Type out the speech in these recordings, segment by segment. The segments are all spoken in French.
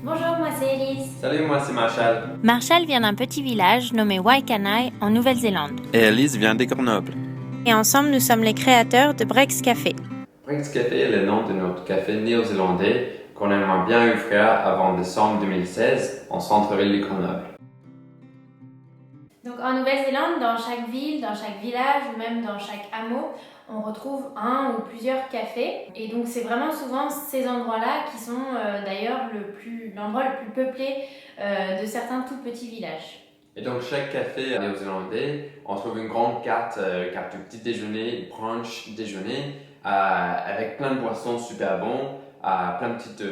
Bonjour, moi c'est Elise. Salut, moi c'est Marshall. Marshall vient d'un petit village nommé Waikanae en Nouvelle-Zélande. Et Elise vient de Grenoble. Et ensemble, nous sommes les créateurs de Breaks Café. Breaks Café est le nom de notre café néo-zélandais qu'on aimerait bien ouvrir avant décembre 2016 en centre-ville de Grenoble. Donc en Nouvelle-Zélande, dans chaque ville, dans chaque village ou même dans chaque hameau, on retrouve un ou plusieurs cafés. Et donc c'est vraiment souvent ces endroits-là qui sont d'ailleurs l'endroit le plus peuplé de certains tout petits villages. Et donc chaque café néo-zélandais, on trouve une grande carte du petit déjeuner, brunch, déjeuner, avec plein de boissons super bons, plein de petites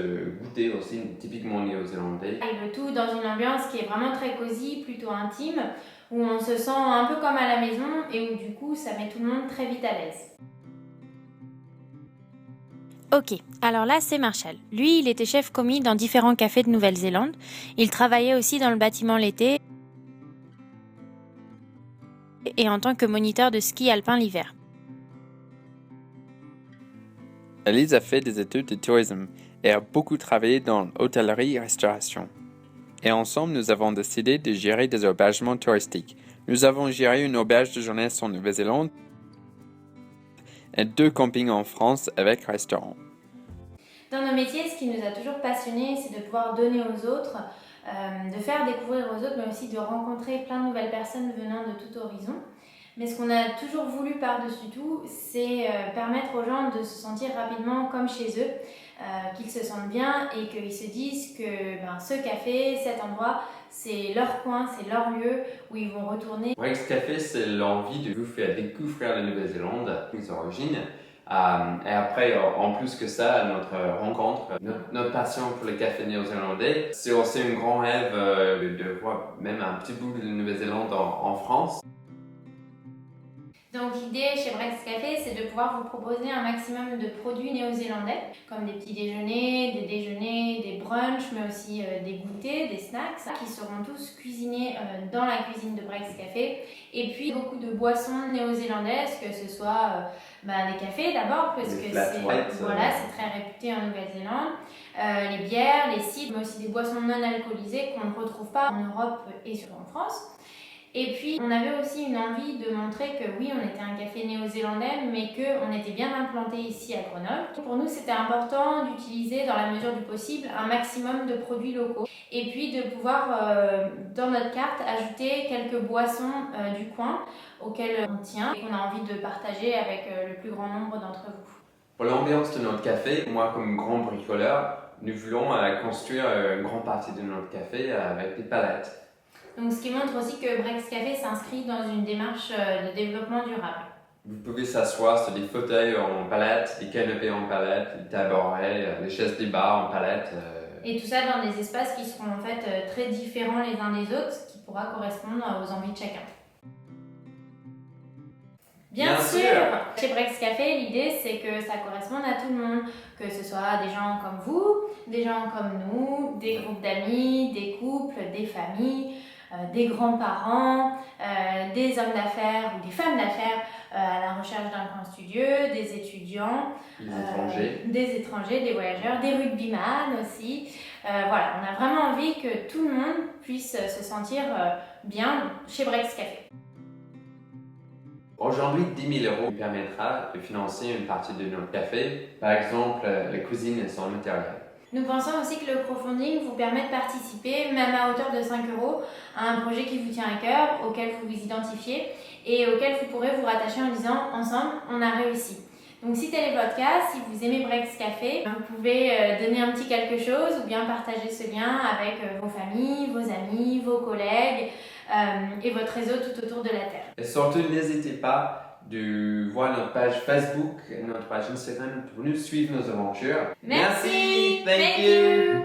goûters aussi, typiquement néo-zélandais. Et le tout dans une ambiance qui est vraiment très cosy, plutôt intime, où on se sent un peu comme à la maison et où du coup ça met tout le monde très vite à l'aise. Ok, alors là c'est Marshall. Lui, il était chef commis dans différents cafés de Nouvelle-Zélande. Il travaillait aussi dans le bâtiment l'été et en tant que moniteur de ski alpin l'hiver. Elise a fait des études de tourisme et a beaucoup travaillé dans l'hôtellerie et restauration. Et ensemble, nous avons décidé de gérer des hébergements touristiques. Nous avons géré une auberge de jeunesse en Nouvelle-Zélande et 2 campings en France avec restaurant. Dans nos métiers, ce qui nous a toujours passionnés, c'est de pouvoir donner aux autres, de faire découvrir aux autres, mais aussi de rencontrer plein de nouvelles personnes venant de tout horizon. Mais ce qu'on a toujours voulu par-dessus tout, c'est permettre aux gens de se sentir rapidement comme chez eux, qu'ils se sentent bien et qu'ils se disent que ce café, cet endroit, c'est leur coin, c'est leur lieu où ils vont retourner. Breaks Café, c'est l'envie de vous faire découvrir la Nouvelle-Zélande, ses origines. Et après, en plus que ça, notre rencontre, notre passion pour les cafés néo-zélandais, c'est aussi un grand rêve de voir même un petit bout de la Nouvelle-Zélande en France. Donc l'idée chez Breaks Café, c'est de pouvoir vous proposer un maximum de produits néo-zélandais, comme des petits déjeuners, des brunchs, mais aussi des goûters, des snacks, qui seront tous cuisinés dans la cuisine de Breaks Café. Et puis beaucoup de boissons néo-zélandaises, que ce soit des cafés d'abord, parce que c'est très réputé en Nouvelle-Zélande, les bières, les cidres, mais aussi des boissons non alcoolisées qu'on ne retrouve pas en Europe et surtout en France. Et puis, on avait aussi une envie de montrer que oui, on était un café néo-zélandais, mais qu'on était bien implanté ici à Grenoble. Pour nous, c'était important d'utiliser, dans la mesure du possible, un maximum de produits locaux. Et puis, de pouvoir, dans notre carte, ajouter quelques boissons du coin auxquelles on tient et qu'on a envie de partager avec le plus grand nombre d'entre vous. Pour l'ambiance de notre café, moi, comme grand bricoleur, nous voulons construire une grande partie de notre café avec des palettes. Donc, ce qui montre aussi que Breaks Café s'inscrit dans une démarche de développement durable. Vous pouvez s'asseoir sur des fauteuils en palette, des canapés en palette, des tabourets, des chaises des bars en palette. Et tout ça dans des espaces qui seront en fait très différents les uns des autres, ce qui pourra correspondre aux envies de chacun. Bien sûr. Chez Breaks Café, l'idée c'est que ça corresponde à tout le monde, que ce soit des gens comme vous, des gens comme nous, des groupes d'amis, des couples, des familles, des grands-parents, des hommes d'affaires ou des femmes d'affaires à la recherche d'un coin studieux, des étudiants, des étrangers, des voyageurs, des rugbyman aussi. Voilà, on a vraiment envie que tout le monde puisse se sentir bien chez Breaks Café. Aujourd'hui, 10 000 € nous permettra de financer une partie de notre café, par exemple la cuisine et son matériel. Nous pensons aussi que le crowdfunding vous permet de participer, même à hauteur de 5 €, à un projet qui vous tient à cœur, auquel vous vous identifiez et auquel vous pourrez vous rattacher en disant « Ensemble, on a réussi ». Donc si tel est votre cas, si vous aimez Breaks Café, vous pouvez donner un petit quelque chose ou bien partager ce lien avec vos familles, vos amis, vos collègues et votre réseau tout autour de la Terre. Et surtout, n'hésitez pas de voir notre page Facebook et notre page Instagram pour nous suivre nos aventures. Merci. Thank you.